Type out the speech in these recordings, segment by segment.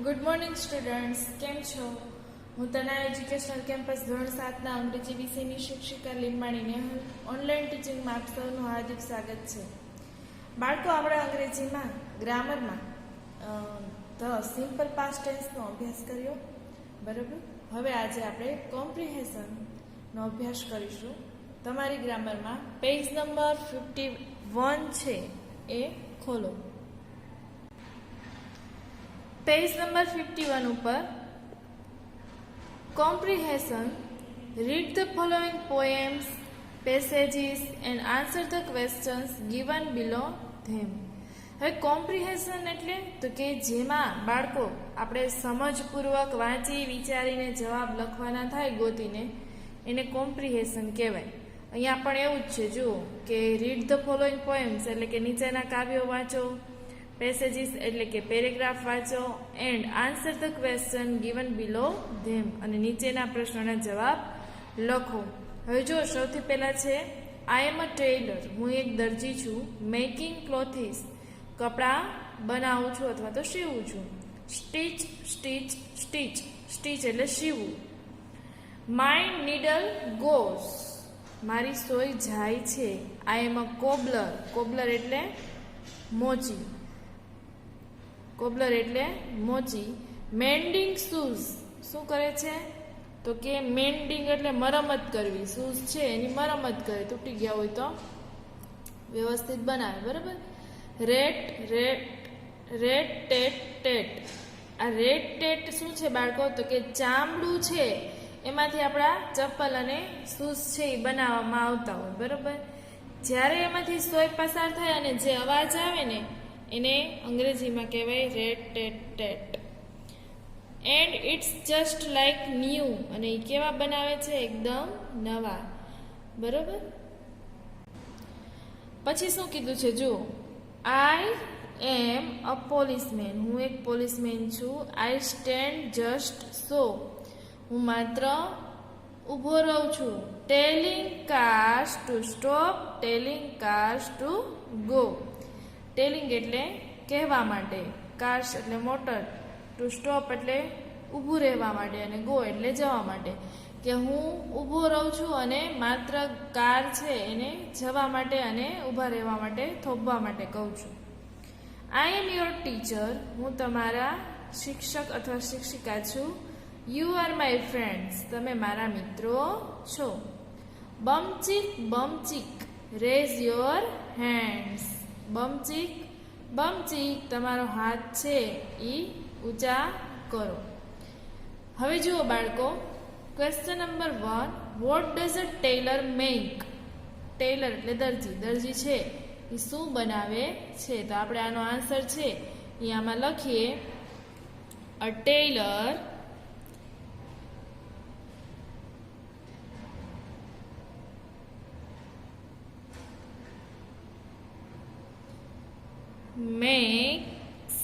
Good morning students, કેમ છો? હું તના એજ્યુકેશનલ કેમ્પસ ધોરણ 7ના અંગ્રેજી વિષયની શિક્ષિકા લીંબાણી નેહલ ઓનલાઈન ટીચિંગમાં આપ સૌનું હાર્દિક સ્વાગત છે. બાળકો, આપણે અંગ્રેજીમાં ગ્રામરમાં ધ સિમ્પલ પાસ્ટ ટેન્સનો અભ્યાસ કર્યો, બરાબર. હવે આજે આપણે કોમ્પ્રિહેન્શનનો અભ્યાસ કરીશું. તમારી ગ્રામરમાં પેજ નંબર 51 છે, એ ખોલો. પેજ નંબર 51 ઉપર comprehension, read the following poems, passages and answer the questions given below them. હવે કોમ્પ્રિહેન્શન એટલે તો કે જેમાં બાળકો આપણે સમજપૂર્વક વાંચી વિચારીને જવાબ લખવાના થાય ગોતીને, એને કોમ્પ્રિહેન્શન કહેવાય. અહીંયા પણ એવું જ છે, જુઓ કે રીડ ધ ફોલોઈંગ પોએમ્સ એટલે કે નીચેના કાવ્યો વાંચો, પેસેજીસ એટલે કે પેરેગ્રાફ વાંચો, and answer the question given below them અને નીચેના પ્રશ્નોના જવાબ લખો. હવે જો સૌથી પહેલા છે આઈ એમ અ ટેલર, હું એક દરજી છું. મેકિંગ ક્લોથીસ, કપડાં બનાવું છું અથવા તો સીવું છું. સ્ટીચ સ્ટીચ સ્ટીચ, સ્ટીચ એટલે સીવું. માય નીડલ ગોઝ, મારી સોય જાય છે. આઈ એમ અ કોબલર, કોબલર એટલે મોચી, કોબલર એટલે મોચી. મેન્ડિંગ શૂઝ, શું કરે છે? તો કે મેન્ડિંગ એટલે મરમત કરવી, શૂઝ છે એની મરમત કરે, તૂટી ગયા હોય તો વ્યવસ્થિત બનાવે, બરાબર. Rate rate rate tat TET, આ રેટ ટેટ શું છે બાળકો? તો કે ચામડું છે એમાંથી આપણા ચપ્પલ અને શૂઝ છે એ બનાવવામાં આવતા હોય, બરાબર. જ્યારે એમાંથી સોય પસાર થાય અને જે અવાજ આવે ને એને અંગ્રેજીમાં કહેવાય rat tat tat. And it's just like new, અને એ કેવા બનાવે છે? એકદમ નવા, બરોબર. પછી શું કીધું છે જુઓ, આઈ એમ અ પોલીસમેન, હું એક પોલીસમેન છું. આઈ સ્ટેન્ડ જસ્ટ સો, હું માત્ર ઊભો રહું છું. Telling cars to stop, telling cars to go. Telling એટલે કહેવા માટે, કાર્સ એટલે મોટર, ટુ સ્ટોપ એટલે ઊભું રહેવા માટે, અને ગો એટલે જવા માટે. કે હું ઊભો રહું છું અને માત્ર કાર છે એને જવા માટે અને ઊભા રહેવા માટે, થોભવા માટે કહું છું. આઈ એમ યોર ટીચર, હું તમારા શિક્ષક અથવા શિક્ષિકા છું. યુ આર માય ફ્રેન્ડ્સ, તમે મારા મિત્રો છો. બમચીક બમચીક, રેઝ યોર હેન્ડ્સ. બમચીક બમચીક, તમારો હાથ છે એ ઊંચા કરો. હવે જુઓ બાળકો, question number 1, what does a tailor make? Tailor એટલે દરજી, દરજી છે એ શું બનાવે છે? તો આપણે આનો આન્સર છે એ આમાં લખીએ. A tailor makes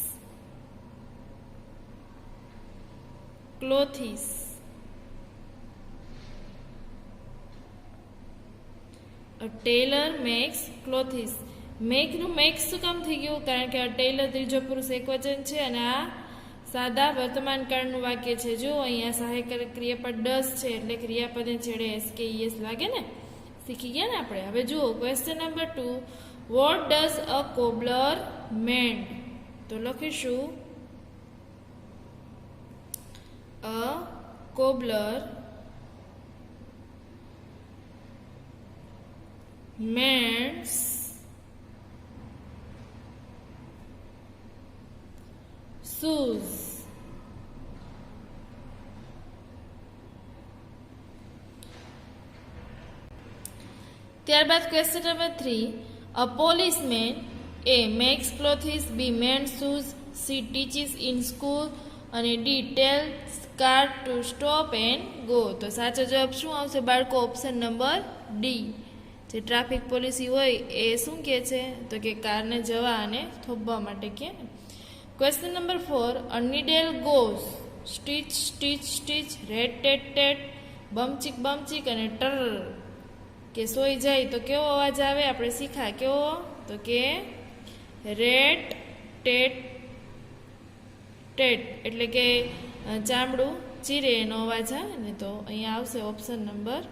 clothes. A tailor makes clothes. Make નું મેક શું કામ થઈ ગયું? કારણ કે આ ટેલર ત્રીજો પુરુષ એકવચન છે અને આ સાદા વર્તમાન કાળનું વાક્ય છે. જો અહીંયા સહાયક ક્રિયાપદ ડઝ છે એટલે ક્રિયાપદને છેડે SKES લાગે ને, શીખી ગયા ને આપણે. હવે જુઓ question number 2, vote does a cobbler mind? તો લખીશું અ કોબલર mends shoes. ત્યારબાદ question number 3, a policeman A makes clothes, B mends shoes, C teaches in school અને D tells car to stop and go. તો સાચો જવાબ શું આવશે બાળકો? Option number D. જે ટ્રાફિક પોલિસી હોય એ શું કહે છે? તો કે કારને જવા અને થોભવા માટે કહે. Question number 4, a needle goes, stitch stitch stitch, rat tat tat, બમચીક બમચીક અને ટર. કે સોઈ જાય તો કેવો અવાજ આવે? આપણે શીખા કેવો? તો કે રેટ ટેટ ટેટ એટલે કે ચામડું ચીરે એનો અવાજ આવે ને, તો અહીંયા આવશે ઓપ્શન નંબર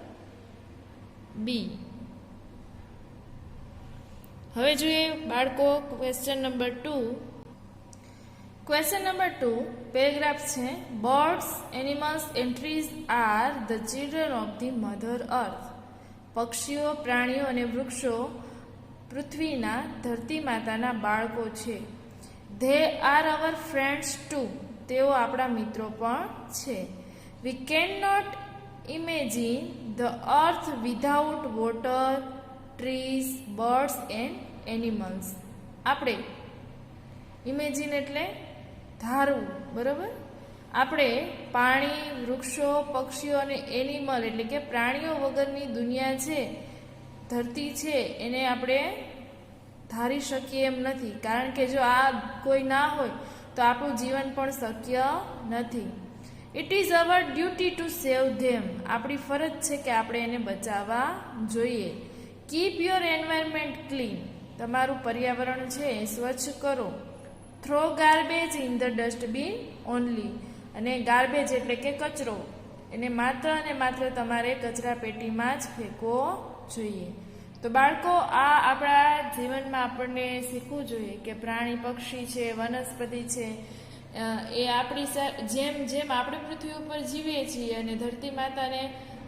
બી. હવે જોઈએ બાળકો question number 2. Question number 2 paragraph છે, birds animals and trees are the children of the mother earth. પક્ષીઓ, પ્રાણીઓ અને વૃક્ષો પૃથ્વીના ધરતી માતાના બાળકો છે. They are our friends too. તેઓ આપણા મિત્રો પણ છે. We can not imagine the earth without water, trees, birds and animals. આપણે ઇમેજિન એટલે ધારવું, બરાબર. આપણે પાણી, વૃક્ષો, પક્ષીઓ અને એનિમલ એટલે કે પ્રાણીઓ વગરની દુનિયા છે, ધરતી છે, એને આપણે ધારી શકીએ એમ નથી. કારણ કે જો આ કોઈ ના હોય તો આપણું જીવન પણ શક્ય નથી. It is our duty to save them. આપણી ફરજ છે કે આપણે એને બચાવવા જોઈએ. Keep your environment clean. તમારું પર્યાવરણ છે એ સ્વચ્છ કરો. Throw garbage in the dustbin only. અને ગાર્બેજ એટલે કે કચરો, એને માત્ર અને માત્ર તમારે કચરા પેટીમાં જ ફેંકવો જોઈએ. તો બાળકો, આ આપણા જીવનમાં આપણને શીખવું જોઈએ કે પ્રાણી, પક્ષી છે, વનસ્પતિ છે, એ આપણી જેમ જેમ આપણે પૃથ્વી ઉપર જીવીએ છીએ અને ધરતી માતાને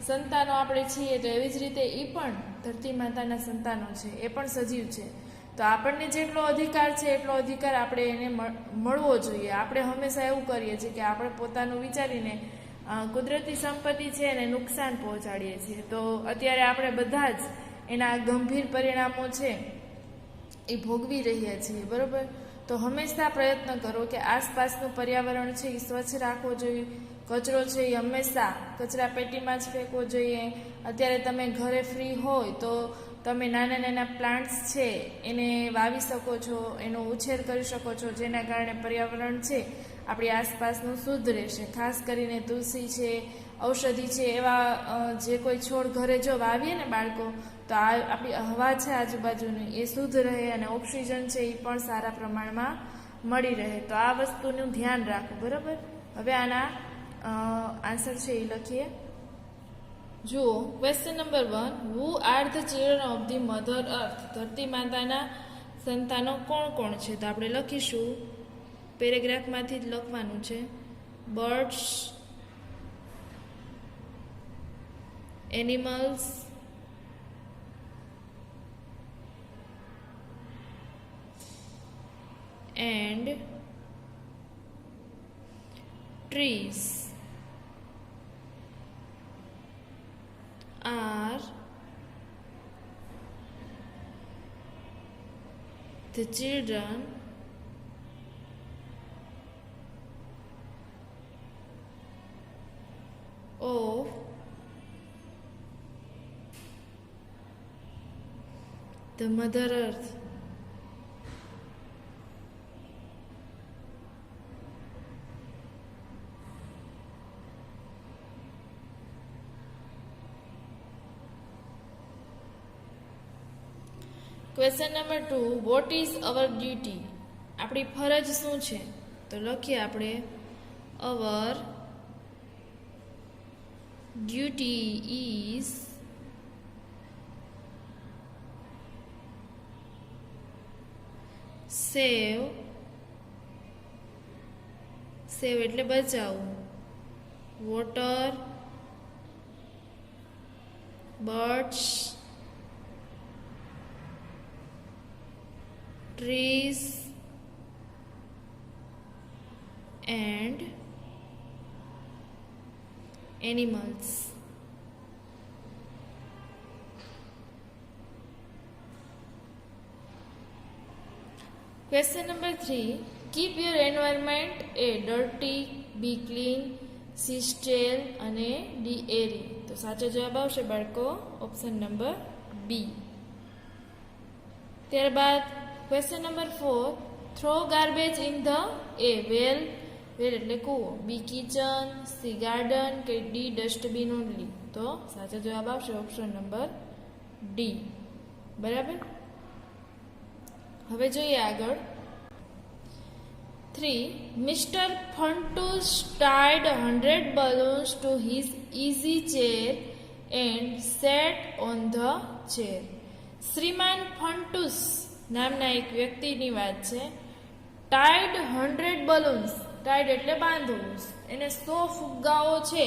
સંતાનો આપણે છીએ, તો એવી જ રીતે એ પણ ધરતી માતાના સંતાનો છે, એ પણ સજીવ છે. તો આપણને જેટલો અધિકાર છે એટલો અધિકાર આપણે એને મળવો જોઈએ. આપણે હંમેશા એવું કરીએ છીએ કે આપણે પોતાનું વિચારીને કુદરતી સંપત્તિ છે એને નુકસાન પહોંચાડીએ છીએ. તો અત્યારે આપણે બધા જ એના ગંભીર પરિણામો છે એ ભોગવી રહ્યા છીએ, બરાબર. તો હંમેશા પ્રયત્ન કરો કે આસપાસનું પર્યાવરણ છે એ સ્વચ્છ રાખવો જોઈએ. કચરો છે એ હંમેશા કચરા પેટીમાં જ ફેંકવો જોઈએ. અત્યારે તમે ઘરે ફ્રી હોય તો તમે નાના નાના પ્લાન્ટ્સ છે એને વાવી શકો છો, એનો ઉછેર કરી શકો છો, જેના કારણે પર્યાવરણ છે આપણી આસપાસનું શુદ્ધ રહેશે. ખાસ કરીને તુલસી છે, ઔષધિ છે, એવા જે કોઈ છોડ ઘરે જો વાવીએ ને બાળકો, તો આપણી હવા છે આજુબાજુની એ શુદ્ધ રહે અને ઓક્સિજન છે એ પણ સારા પ્રમાણમાં મળી રહે. તો આ વસ્તુનું ધ્યાન રાખવું, બરાબર. હવે આના આન્સર છે એ લખીએ. જુઓ question number 1, who are the children of the mother earth. ધરતી માતાના સંતાનો કોણ કોણ છે? તો આપણે લખીશું, પેરેગ્રાફમાંથી જ લખવાનું છે. Birds, animals, and trees are the children of the Mother Earth. Question number 2, what is our duty. આપણી ફરજ શું છે? તો લખીએ આપણે, અવર ડ્યુટી ઇઝ સેવ. સેવ એટલે બચાવવું. Water, birds, trees and animals. Question number 3, keep your environment a dirty, be clean, see still અને ડી airy. તો સાચો જવાબ આવશે બાળકો ઓપ્શન નંબર બી. ત્યારબાદ question number 4, throw garbage in the a well. Well એટલે કૂવો. બી કિચન, સી ગાર્ડન કે ડી ડસ્ટબિન ઓનલી. તો સાચો જવાબ આવશે ઓપ્શન નંબર ડી, બરાબર. હવે જોઈએ આગળ. 3. Mr. Funtus tied 100 balloons to his easy chair and sat on the chair. શ્રીમાન ફન્ટુસ નામના એક વ્યક્તિની વાત છે. ટાઈડ 100 બલૂન્સ, ટાઈડ એટલે બાંધવું, એને 100 ફુગ્ગાઓ છે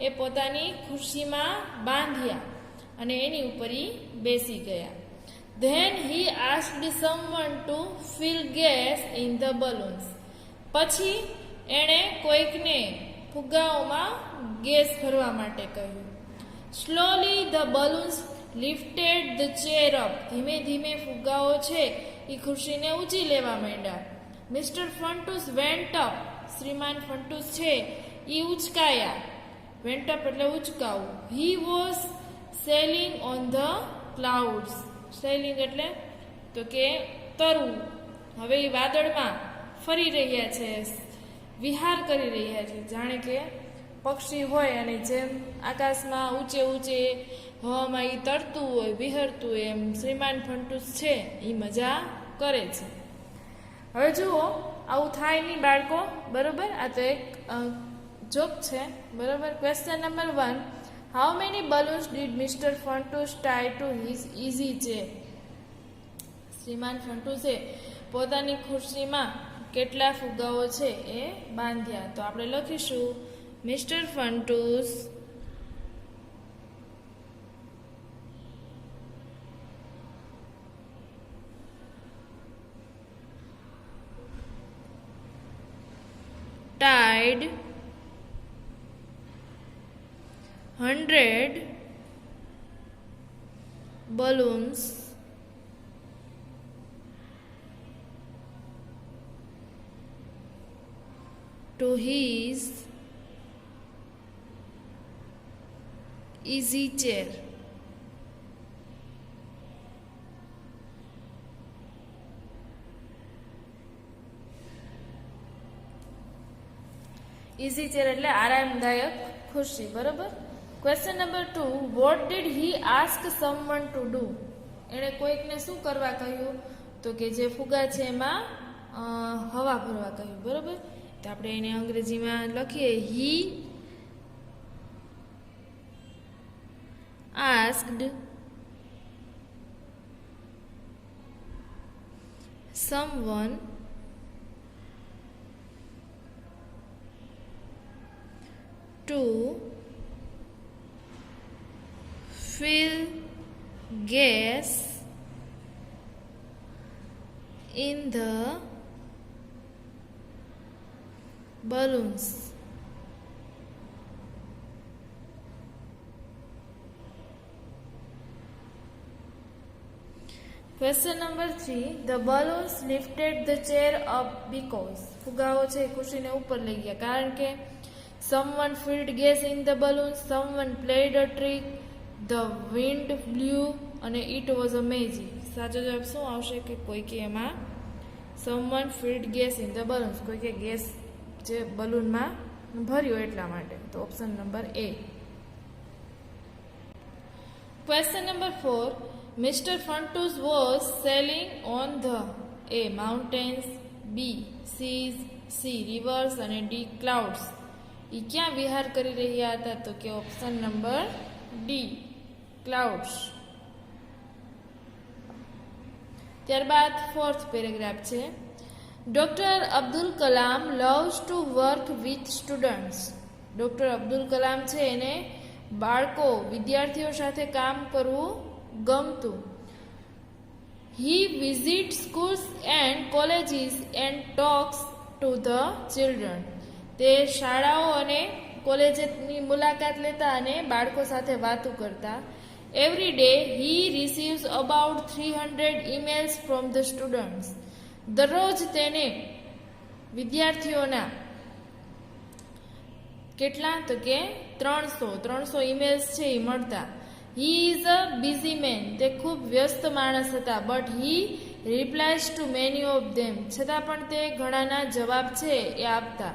એ પોતાની ખુરશીમાં બાંધ્યા અને એની ઉપર બેસી ગયા. Then he asked someone to fill gas in the balloons. પછી એણે કોઈકને ફુગ્ગાઓમાં ગેસ ભરવા માટે કહ્યું. Slowly the balloons lifted the chair up. ધીમે ધીમે ફુગ્ગાઓ છે એ ખુરશીને ઊંચી લેવા માંડ્યા. Mr. Funtus went up. શ્રીમાન ફન્ટુસ છે એ ઉચકાયા. Went up એટલે ઉચકાવું. He was sailing on the clouds. Sailing એટલે તો કે તરવું. હવે એ વાદળમાં ફરી રહ્યા છે, વિહાર કરી રહ્યા છે, જાણે કે પક્ષી હોય અને જેમ આકાશમાં ઊંચે ઊંચે હવામાં એ તરતું હોય, વિહરતું હોય, એમ શ્રીમાન ફન્ટુસ છે એ મજા કરે છે. હવે જુઓ, આવું થાય નહીં બાળકો, બરોબર? આ તો એક જોક છે, બરોબર? Question number 1. How many balloons did mister Fantus tie to his easy chair? શ્રીમાન ફન્ટુસે પોતાની ખુરશીમાં કેટલા ફુગ્ગાઓ છે એ બાંધ્યા. તો આપણે લખીશું mister Fantus tied 100 balloons to his easy chair. Easy chair એટલે આરામદાયક ખુરશી, બરોબર? Question number 2. What did he ask someone to do? એણે કોઈકને શું કરવા કહ્યું? તો કે જે ફુગા છે એમાં હવા ભરવા કહ્યું, બરોબર? તો આપણે એને અંગ્રેજીમાં લખીએ. હી asked someone to fill gas in the balloons. Question number 3. The balloons lifted the chair up because ફુગાઓ છે ખુરશીને ઉપર લઈ ગયા કારણ કે someone filled gas in the balloons, someone played a trick, the wind blew અને it was amazing. સાચો જવાબ શું આવશે? કે કોઈકે એમાં someone filled gas in the balloons, કોઈકે ગેસ જે બલૂનમાં ભર્યો એટલા માટે. તો option number A. Question number 4. Mr. Funtus was sailing on the A. mountains, B. seas, C. rivers અને D. clouds. એ ક્યાં વિહાર કરી રહ્યા હતા? તો કે ઓપ્શન નંબર ડી, ક્લાઉડ્સ. ત્યારબાદ 4th પેરેગ્રાફ છે. Doctor Abdul Kalam loves to work with students. Doctor Abdul Kalam છે એને બાળકો, વિદ્યાર્થીઓ સાથે કામ કરવું ગમતું. He visit schools and colleges and talks to the children. તે શાળાઓ અને કોલેજની મુલાકાત લેતા અને બાળકો સાથે વાતો કરતા. Every day he receives about 300 emails from the students. દરરોજ તેને વિદ્યાર્થીઓના કેટલા? તો કે 300 ઈમેલ્સ છે એ મળતા. He is a busy man. તે ખૂબ વ્યસ્ત માણસ હતા. But he replies to many of them. છતાં પણ તે ઘણાના જવાબ છે એ આપતા.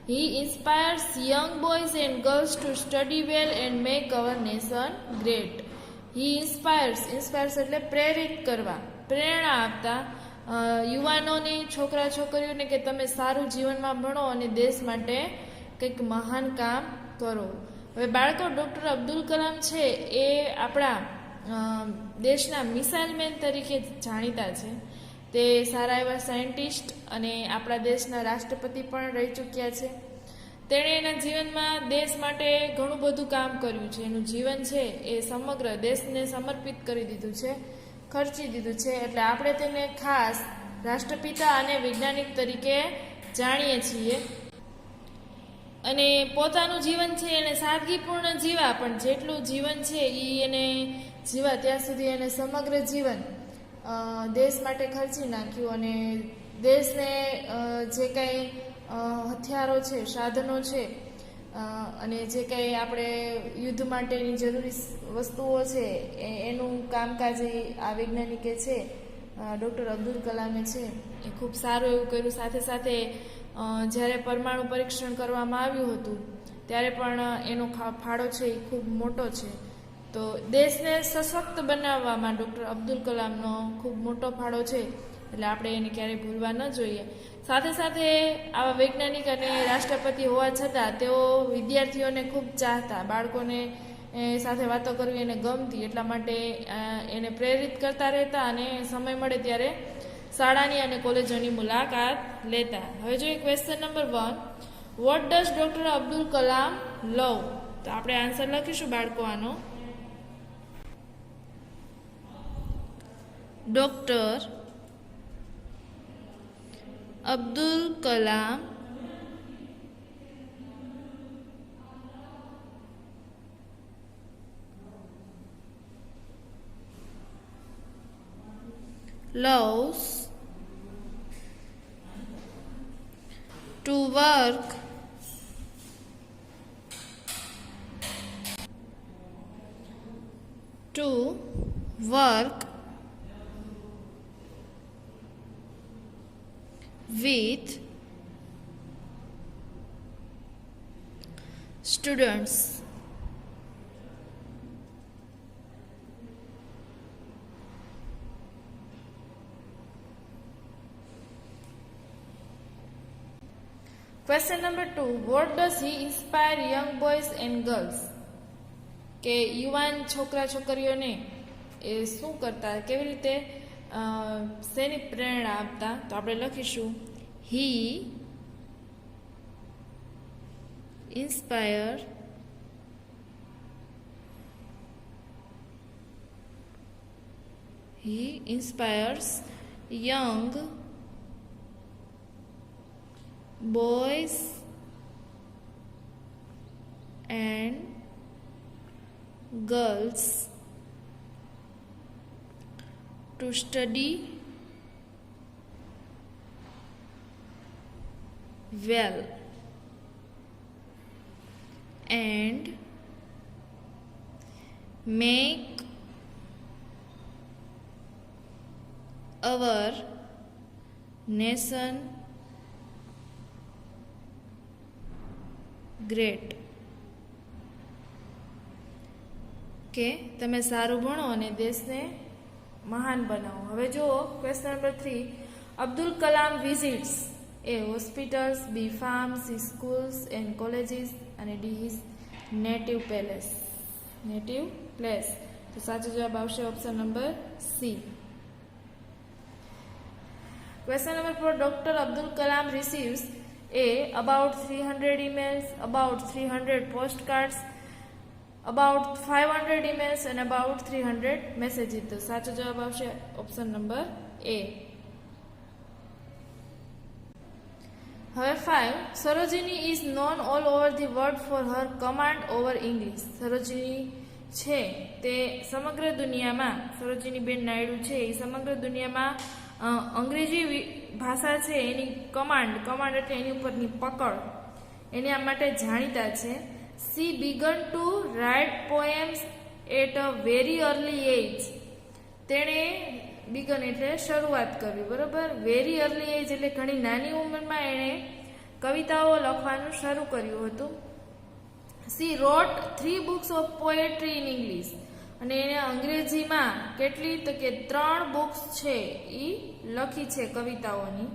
He inspires young boys and girls to study well and make our nation great. He inspires એટલે પ્રેરિત કરવા, પ્રેરણા આપતા યુવાનોને, છોકરા છોકરીઓને કે તમે સારું જીવનમાં ભણો અને દેશ માટે કંઈક મહાન કામ કરો. હવે બાળકો, ડૉક્ટર અબ્દુલ કલામ છે એ આપણા દેશના મિસાઇલ મેન તરીકે જાણીતા છે. તે સારા એવા સાયન્ટિસ્ટ અને આપણા દેશના રાષ્ટ્રપતિ પણ રહી ચૂક્યા છે. તેણે એના જીવનમાં દેશ માટે ઘણું બધું કામ કર્યું છે. એનું જીવન છે એ સમગ્ર દેશને સમર્પિત કરી દીધું છે, ખર્ચી દીધું છે. એટલે આપણે તેને ખાસ રાષ્ટ્રપિતા અને વૈજ્ઞાનિક તરીકે જાણીએ છીએ. અને પોતાનું જીવન છે એને સાદગીપૂર્ણ જીવા, પણ જેટલું જીવન છે એ એને જીવા ત્યાં સુધી એને સમગ્ર જીવન દેશ માટે ખર્ચી નાખ્યું. અને દેશને જે કંઈ હથિયારો છે, સાધનો છે અને જે કંઈ આપણે યુદ્ધ માટેની જરૂરી વસ્તુઓ છે એનું કામકાજ આ વૈજ્ઞાનિકે છે, ડૉક્ટર અબ્દુલ કલામે છે એ ખૂબ સારું એવું કર્યું. સાથે સાથે જ્યારે પરમાણુ પરીક્ષણ કરવામાં આવ્યું હતું ત્યારે પણ એનો ફાળો છે એ ખૂબ મોટો છે. તો દેશને સશક્ત બનાવવામાં ડૉક્ટર અબ્દુલ કલામનો ખૂબ મોટો ફાળો છે, એટલે આપણે એને ક્યારેય ભૂલવા ન જોઈએ. સાથે સાથે આવા વૈજ્ઞાનિક અને રાષ્ટ્રપતિ હોવા છતાં તેઓ વિદ્યાર્થીઓને ખૂબ ચાહતા, બાળકોને સાથે વાતો કરવી એને ગમતી, એટલા માટે એને પ્રેરિત કરતા રહેતા અને સમય મળે ત્યારે શાળાની અને કોલેજોની મુલાકાત લેતા. હવે જોઈએ question number 1, what does doctor Abdul Kalam love? તો આપણે આન્સર લખીશું બાળકો આનો. Doctor Abdul Kalam loves to work with students. Question number 2, what does he inspire young boys and girls? કે યુવાન છોકરા છોકરીઓને એ શું કરતા, કેવી રીતે શેની પ્રેરણા આપતા? તો આપણે લખીશું he inspires young boys and girls to study well and make our nation great. કે તમે સારું ભણો અને દેશને મહાન બનાવો. હવે જુઓ question number 3, Abdul Kalam visits A. hospitals, B. farms, C. schools and colleges અને D. his native place. તો સાચો જવાબ આવશે option number C. Question number 4, Dr. Abdul Kalam receives A. about 300 emails, about 300 postcards, about 500 emails and about 300 messages. તો સાચો જવાબ આવશે option number A. હવે 5, Sarojini is known all over the world for her command over English. Sarojini છે તે સમગ્ર દુનિયામાં, સરોજિનીબેન નાયડુ છે એ સમગ્ર દુનિયામાં અંગ્રેજી ભાષા છે એની કમાન્ડ એટલે એની ઉપરની પકડ, એના માટે જાણીતા છે. She began to write poems at a very early age. તેણે બિગન એટલે શરૂઆત કરવી, બરોબર. વેરી અર્લી એજ એટલે ઘણી નાની ઉંમરમાં એણે કવિતાઓ લખવાનું શરૂ કર્યું હતું. She wrote 3 books of poetry in English. અને એને અંગ્રેજીમાં કેટલી તો કે 3 બુક્સ છે એ લખી છે કવિતાઓની.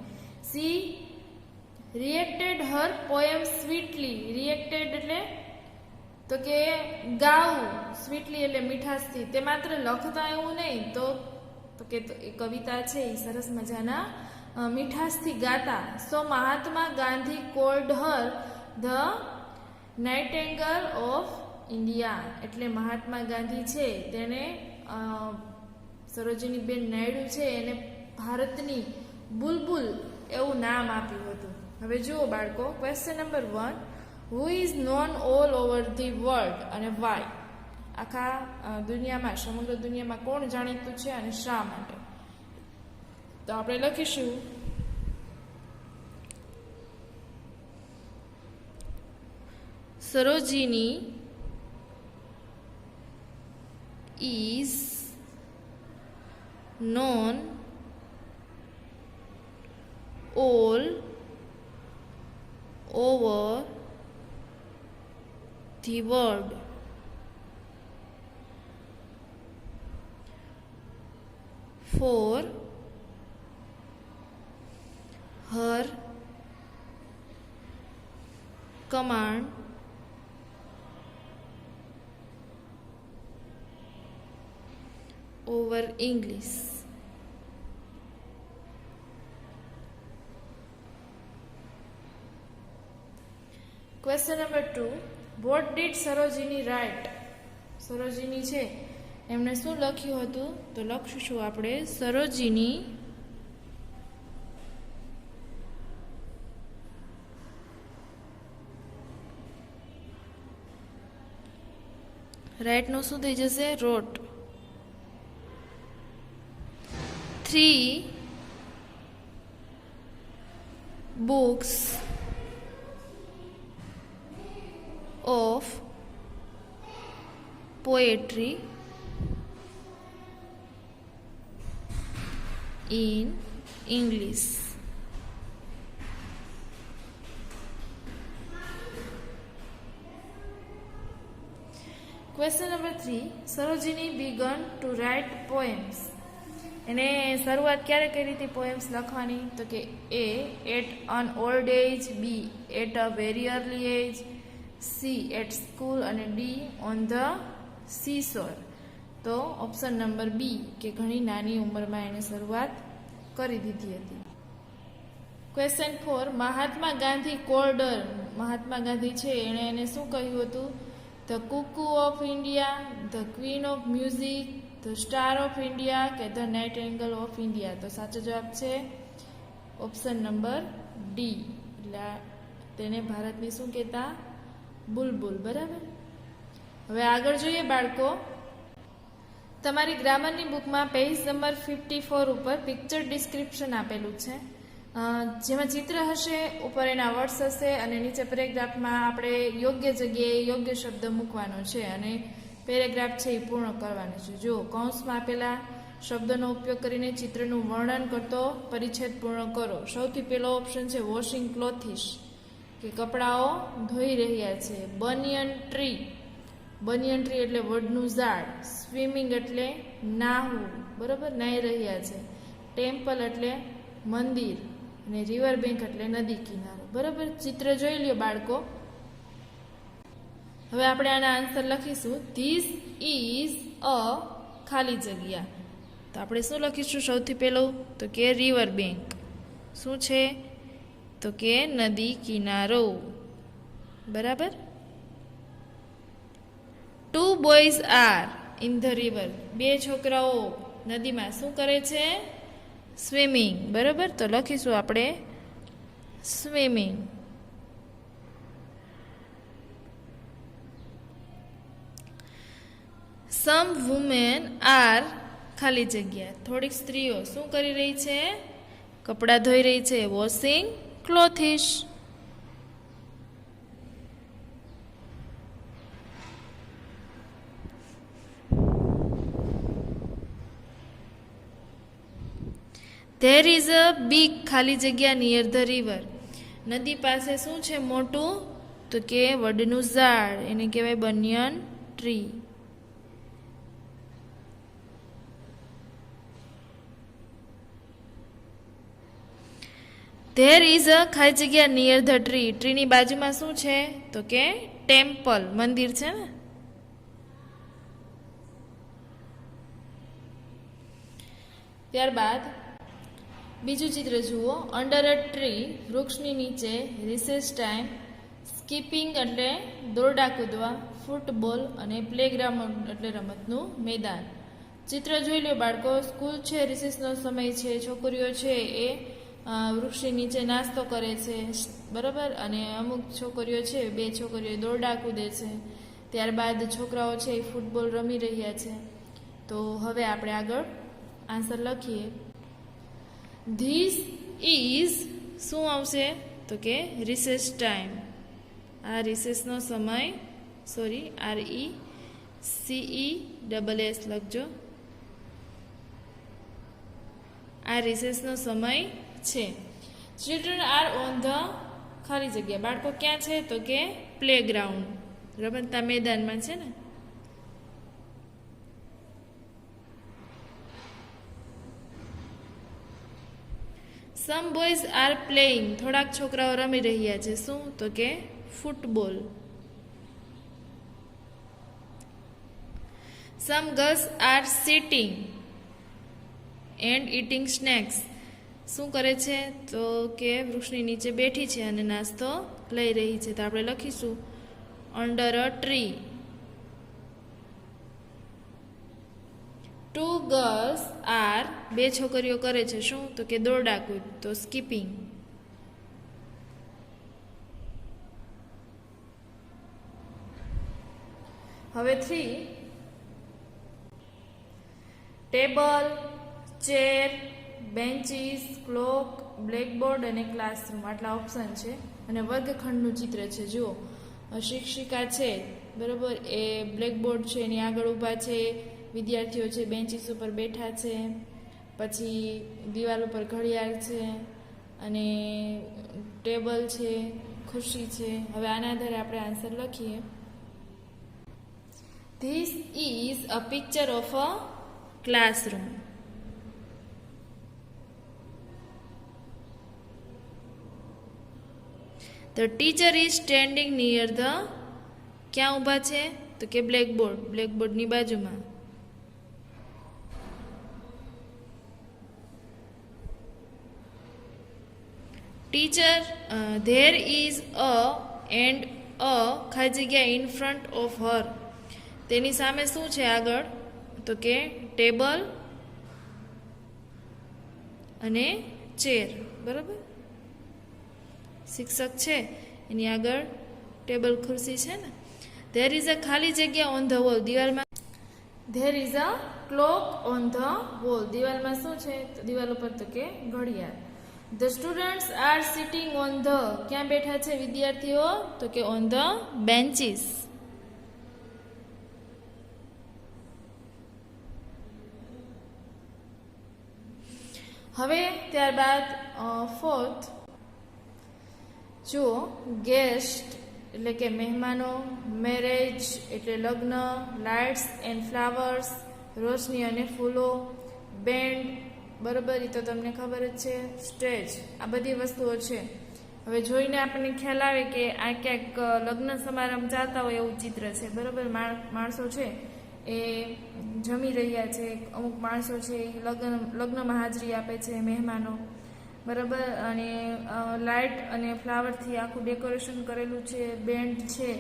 સી રિએક્ટેડ હર પોએમ સ્વીટલી. રિએક્ટેડ એટલે તો કે ગાવું, સ્વીટલી એટલે મીઠાશથી. તે માત્ર લખતા એવું નહીં, તો કે એ કવિતા છે એ સરસ મજાના મીઠાશથી ગાતા. So Mahatma Gandhi called her the nightingale of India. એટલે મહાત્મા ગાંધી છે તેને સરોજિનીબેન નાયડુ છે એને ભારતની બુલબુલ એવું નામ આપ્યું હતું. હવે જુઓ બાળકો, question number 1, who is known all over the world અને વાય. આખા દુનિયામાં, સમગ્ર દુનિયામાં કોણ જાણીતું છે અને શા માટે? તો આપણે લખીશું Sarojini is known all over the world for her command over English. Question number 2, what did Sarojini write? Sarojini છે એમણે શું લખ્યું હતું? તો લખીશું આપણે સરોજિની રાઇટ નું શું થઈ જશે? રોટ. 3 books of poetry in English. Question number 3, Sarojini began to write poems. એને શરૂઆત ક્યારે કરી હતી પોએમ્સ લખવાની? તો કે A at an old age, B at a very early age, C at school અને ડી ઓન ધ સીસોર. તો ઓપ્શન નંબર બી કે ઘણી નાની ઉંમરમાં એને શરૂઆત કરી દીધી હતી. Question 4, Mahatma Gandhi called her. મહાત્મા ગાંધી છે એણે એને શું કહ્યું હતું? The cuckoo of India, the queen of music, the star of India કે ધ નાઇટેંગલ ઓફ ઇન્ડિયા. તો સાચો જવાબ છે ઓપ્શન નંબર ડી. એટલે તેને ભારતની શું કહેતા? બુલબુલ. બરાબર. હવે આગળ જોઈએ બાળકો, તમારી ગ્રામરની બુકમાં પેજ નંબર 54 ઉપર પિક્ચર ડિસ્ક્રિપ્શન આપેલું છે, જેમાં ચિત્ર હશે, ઉપર એના વર્ડ્સ હશે અને નીચે પેરેગ્રાફમાં આપણે યોગ્ય જગ્યાએ યોગ્ય શબ્દ મૂકવાનો છે અને પેરેગ્રાફ છે એ પૂર્ણ કરવાનો છે. જો કૌંસમાં આપેલા શબ્દોનો ઉપયોગ કરીને ચિત્રનું વર્ણન કરતો પરિચ્છેદ પૂર્ણ કરો. સૌથી પહેલો ઓપ્શન છે વોશિંગ ક્લોથિસ, કે કપડાઓ ધોઈ રહ્યા છે. બનિયન ટ્રી, બનિયન ટ્રી એટલે વડનું ઝાડ. સ્વિમિંગ એટલે નાહવું, બરાબર, નાહી રહ્યા છે. ટેમ્પલ એટલે મંદિર અને રિવર બેંક એટલે નદી કિનારો. બરાબર, ચિત્ર જોઈ લ્યો બાળકો. હવે આપણે આના આન્સર લખીશું. ધીસ ઇઝ અ ખાલી જગ્યા. તો આપણે શું લખીશું સૌથી પહેલું? તો કે રિવર બેંક. શું છે? તો કે નદી કિનારો. બરાબર. 2 boys are in the river. 2 છોકરાઓ નદીમાં શું કરે છે? સ્વિમિંગ. બરાબર, તો લખીશું આપણે સ્વિમિંગ. સમ વુમેન આર ખાલી જગ્યા. થોડીક સ્ત્રીઓ શું કરી રહી છે? કપડાં ધોઈ રહી છે. Washing clothes. There is a big ખાલી જગ્યા નિયર ધ રિવર. નદી પાસે શું છે મોટું? તો કે વડનું ઝાડ, એને કહેવાય banyan tree. There is a ખાલી જગ્યા નિયર ધ ટ્રી. ટ્રીની બાજુમાં શું છે? તો કે ટેમ્પલ, મંદિર છે ને. ત્યારબાદ બીજું ચિત્ર જુઓ. અંડર અ ટ્રી, વૃક્ષની નીચે, રિસેસ ટાઈમ, સ્કીપિંગ એટલે દોરડા કૂદવા, ફૂટબોલ અને પ્લેગ્રાઉન્ડ એટલે રમતનું મેદાન. ચિત્ર જોઈ લો બાળકો. સ્કૂલ છે, રિસેસનો સમય છે, છોકરીઓ છે એ વૃક્ષની નીચે નાસ્તો કરે છે, બરાબર. અને અમુક છોકરીઓ છે, 2 છોકરીઓ દોરડા કૂદે છે. ત્યારબાદ છોકરાઓ છે એ ફૂટબોલ રમી રહ્યા છે. તો હવે આપણે આગળ આન્સર લખીએ. ધીસ ઇઝ શું આવશે? તો કે રિસેસ ટાઈમ. આ રિસેસનો સમય, સોરી RECESS લખજો. આ રિસેસનો સમય છે. ચિલ્ડ્રન આર ઓન ધ ખાલી જગ્યા. બાળકો ક્યાં છે? તો કે પ્લેગ્રાઉન્ડ, રમતના મેદાનમાં છે ને. Some boys are playing. થોડાક છોકરાઓ રમી રહ્યા છે. શું? તો કે football. Some girls are sitting and eating snacks. શું કરે છે? તો કે વૃક્ષની નીચે બેઠી છે અને નાસ્તો લઈ રહી છે. તો આપણે લખીશું under a tree. 2 girls are, 2 છોકરીઓ કરે છે. શું? તો કે દોરડા કૂદ, તો સ્કીપિંગ. હવે 3, table, chair, benches, clock, blackboard અને ક્લાસરૂમ. આટલા ઓપ્શન છે. અને વર્ગખંડનું ચિત્ર છે. જુઓ, શિક્ષિકા છે, બરાબર, એ બ્લેકબોર્ડ છે એની આગળ ઊભા છે. વિદ્યાર્થીઓ છે બેન્ચીસ ઉપર બેઠા છે. પછી દિવાલ ઉપર ઘડિયાળ છે અને ટેબલ છે, ખુરશી છે. હવે આના આધારે આપણે આન્સર લખીએ. This is a picture of a classroom. The teacher is standing near the, ક્યાં ઊભા છે? તો કે બ્લેકબોર્ડ, બ્લેકબોર્ડની બાજુમાં. Teacher, there is a and a ખાલી જગ્યા ઇન ફ્રન્ટ ઓફ હર. તેની સામે શું છે આગળ? તો કે ટેબલ અને ચેર, બરાબર. શિક્ષક છે એની આગળ ટેબલ, ખુરશી છે ને. ધેર ઇઝ અ ખાલી જગ્યા ઓન ધ વોલ, દિવાલમાં. There is a clock on the wall, દિવાલમાં શું છે? તો દિવાલ ઉપર તો કે ઘડિયાળ. The students are sitting on the, ક્યાં બેઠા છે વિદ્યાર્થીઓ? તો કે ઓન ધ બેન્ચીસ. હવે ત્યારબાદ 4th જુઓ. ગેસ્ટ એટલે કે મહેમાનો, મેરેજ એટલે લગ્ન, લાઇટ્સ એન્ડ ફ્લાવર્સ, રોશની અને ફૂલો, બેન્ડ, બરાબર, એ તો તમને ખબર જ છે, સ્ટેજ, આ બધી વસ્તુઓ છે. હવે જોઈને આપણને ખ્યાલ આવે કે આ ક્યાંક લગ્ન સમારંભ ચાલતા હોય એવું ચિત્ર છે, બરાબર. માણસો છે એ જમી રહ્યા છે, અમુક માણસો છે એ લગ્નમાં હાજરી આપે છે, મહેમાનો, બરાબર. અને લાઇટ અને ફ્લાવરથી આખું ડેકોરેશન કરેલું છે, બેન્ડ છે,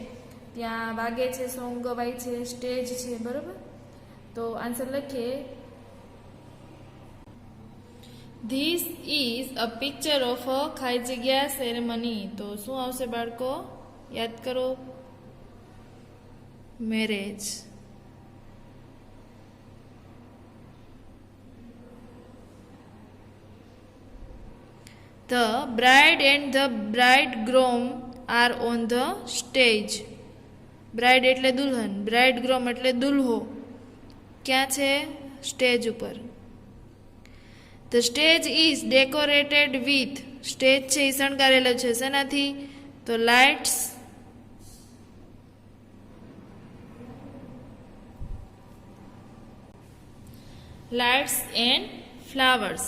ત્યાં વાગે છે, સોંગ ગવાય છે, સ્ટેજ છે, બરાબર. તો આન્સર લખીએ. This is a picture of a ખાલી જગ્યા સેરેમની. તો શું આવશે બાળકો? યાદ કરો, marriage. The bride and the bridegroom are on the stage. Bride એટલે દુલ્હન, બ્રાઇડગ્રોમ એટલે દુલ્હો. ક્યાં છે? સ્ટેજ ઉપર. The stage is decorated with, stage છે એ શણગારેલો છે શેનાથી? તો લાઇટ્સ એન્ડ ફ્લાવર્સ.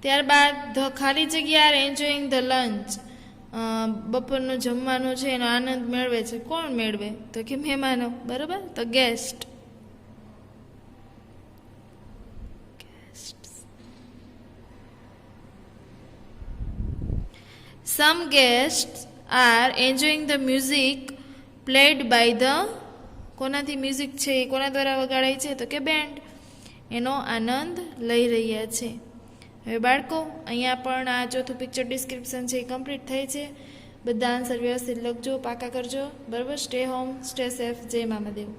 ત્યારબાદ ધ ખાલી જગ્યા આર એન્જોઈંગ ધ લંચ, બપોરનું જમવાનું છે એનો આનંદ મેળવે છે. કોણ મેળવે? તો કે મહેમાનો. બરાબર, તો guest. Some guests are enjoying the music played by the, કોનાથી મ્યુઝિક છે એ કોના દ્વારા વગાડાય છે? તો કે બેન્ડ. એનો આનંદ લઈ રહ્યા છે. હવે બાળકો, અહીંયા પણ આ ચોથું પિક્ચર ડિસ્ક્રિપ્શન છે એ કમ્પ્લીટ થઈ છે. બધા આન્સર વ્યવસ્થિત લખજો, પાકા કરજો. બરાબર, સ્ટે હોમ, સ્ટે સેફ. જય મામાદેવ.